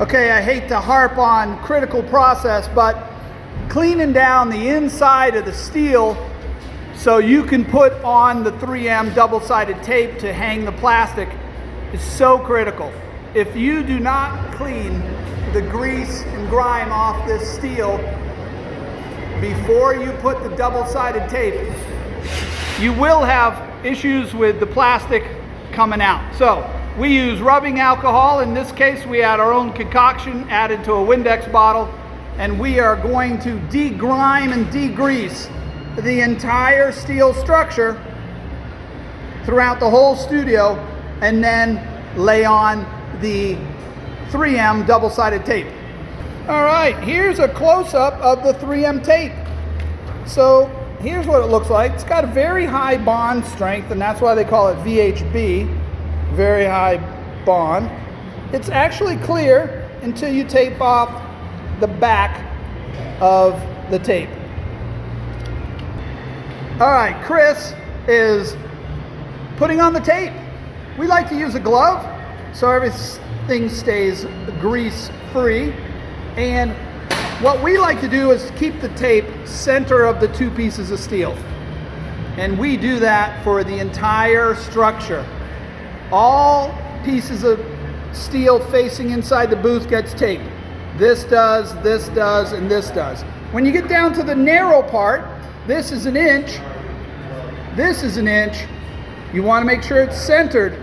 Okay, I hate to harp on critical process, but cleaning down the inside of the steel so you can put on the 3M double-sided tape to hang the plastic is so critical. If you do not clean the grease and grime off this steel before you put the double-sided tape, you will have issues with the plastic coming out. So we use rubbing alcohol. In this case, we had our own concoction added to a Windex bottle, and we are going to degrime and degrease the entire steel structure throughout the whole studio, and then lay on the 3M double-sided tape. All right, here's a close-up of the 3M tape. So here's what it looks like. It's got a very high bond strength, and that's why they call it VHB, very high bond. It's actually clear until you tape off the back of the tape. All right, Chris is putting on the tape. We like to use a glove so everything stays grease free, and what we like to do is keep the tape center of the two pieces of steel, and we do that for the entire structure. All pieces of steel facing inside the booth gets taped. This does, and this does. When you get down to the narrow part, this is an inch, this is an inch. You want to make sure it's centered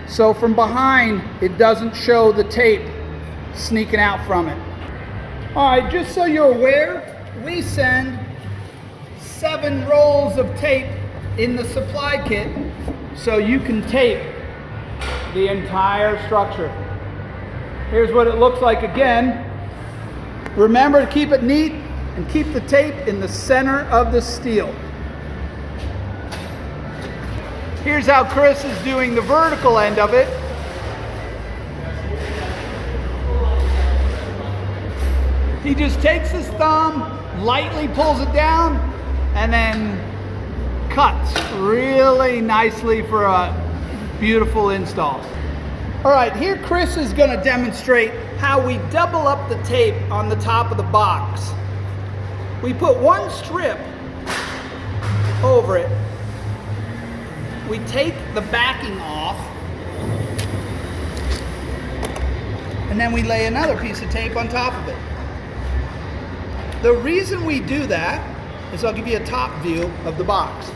so from behind it doesn't show the tape sneaking out from it. All right, just so you're aware, we send 7 rolls of tape in the supply kit so you can tape the entire structure. Here's what it looks like again. Remember to keep it neat and keep the tape in the center of the steel. Here's how Chris is doing the vertical end of it. He just takes his thumb, lightly pulls it down, and then cuts really nicely for a beautiful install. All right, here Chris is going to demonstrate how we double up the tape on the top of the box. We put one strip over it. We take the backing off, and then we lay another piece of tape on top of it. The reason we do that is I'll give you a top view of the box.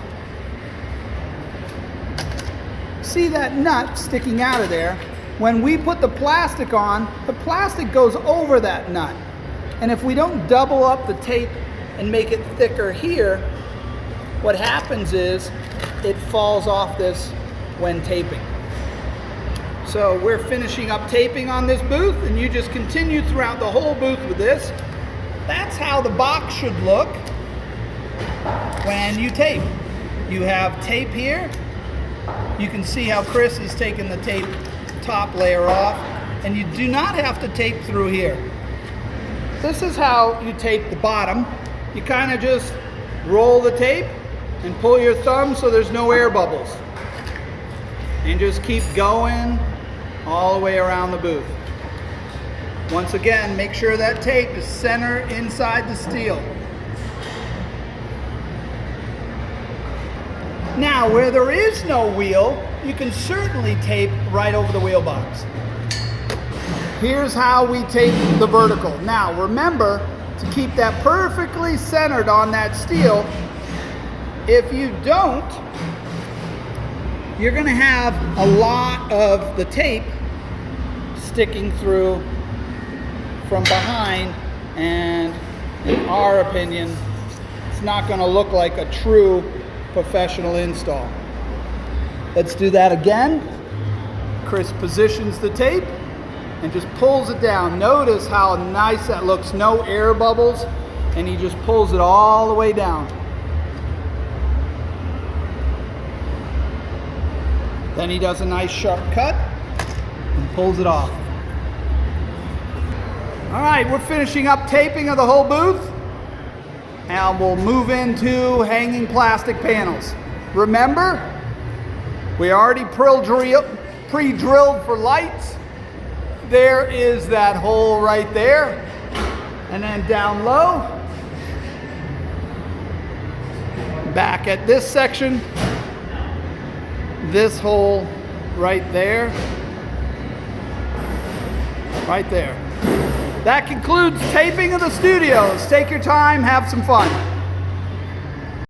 See that nut sticking out of there? When we put the plastic on, the plastic goes over that nut. And if we don't double up the tape and make it thicker here, what happens is it falls off this when taping. So we're finishing up taping on this booth, and you just continue throughout the whole booth with this. That's how the box should look when you tape. You have tape here. You can see how Chris is taking the tape top layer off, and you do not have to tape through here. This is how you tape the bottom. You kind of just roll the tape and pull your thumb so there's no air bubbles, and just keep going all the way around the booth. Once again, make sure that tape is center inside the steel. Now, where there is no wheel, you can certainly tape right over the wheel box. Here's how we tape the vertical. Now, remember to keep that perfectly centered on that steel. If you don't, you're going to have a lot of the tape sticking through from behind, and in our opinion, it's not going to look like a true professional install. Let's do that again. Chris positions the tape and just pulls it down. Notice how nice that looks, no air bubbles, and he just pulls it all the way down. Then he does a nice sharp cut and pulls it off. All right, we're finishing up taping of the whole booth, and we'll move into hanging plastic panels. Remember, we already pre-drilled for lights. there is that hole right there. And then down low, back at this section, this hole right there, right there. That concludes taping of the studios. Take your time, have some fun.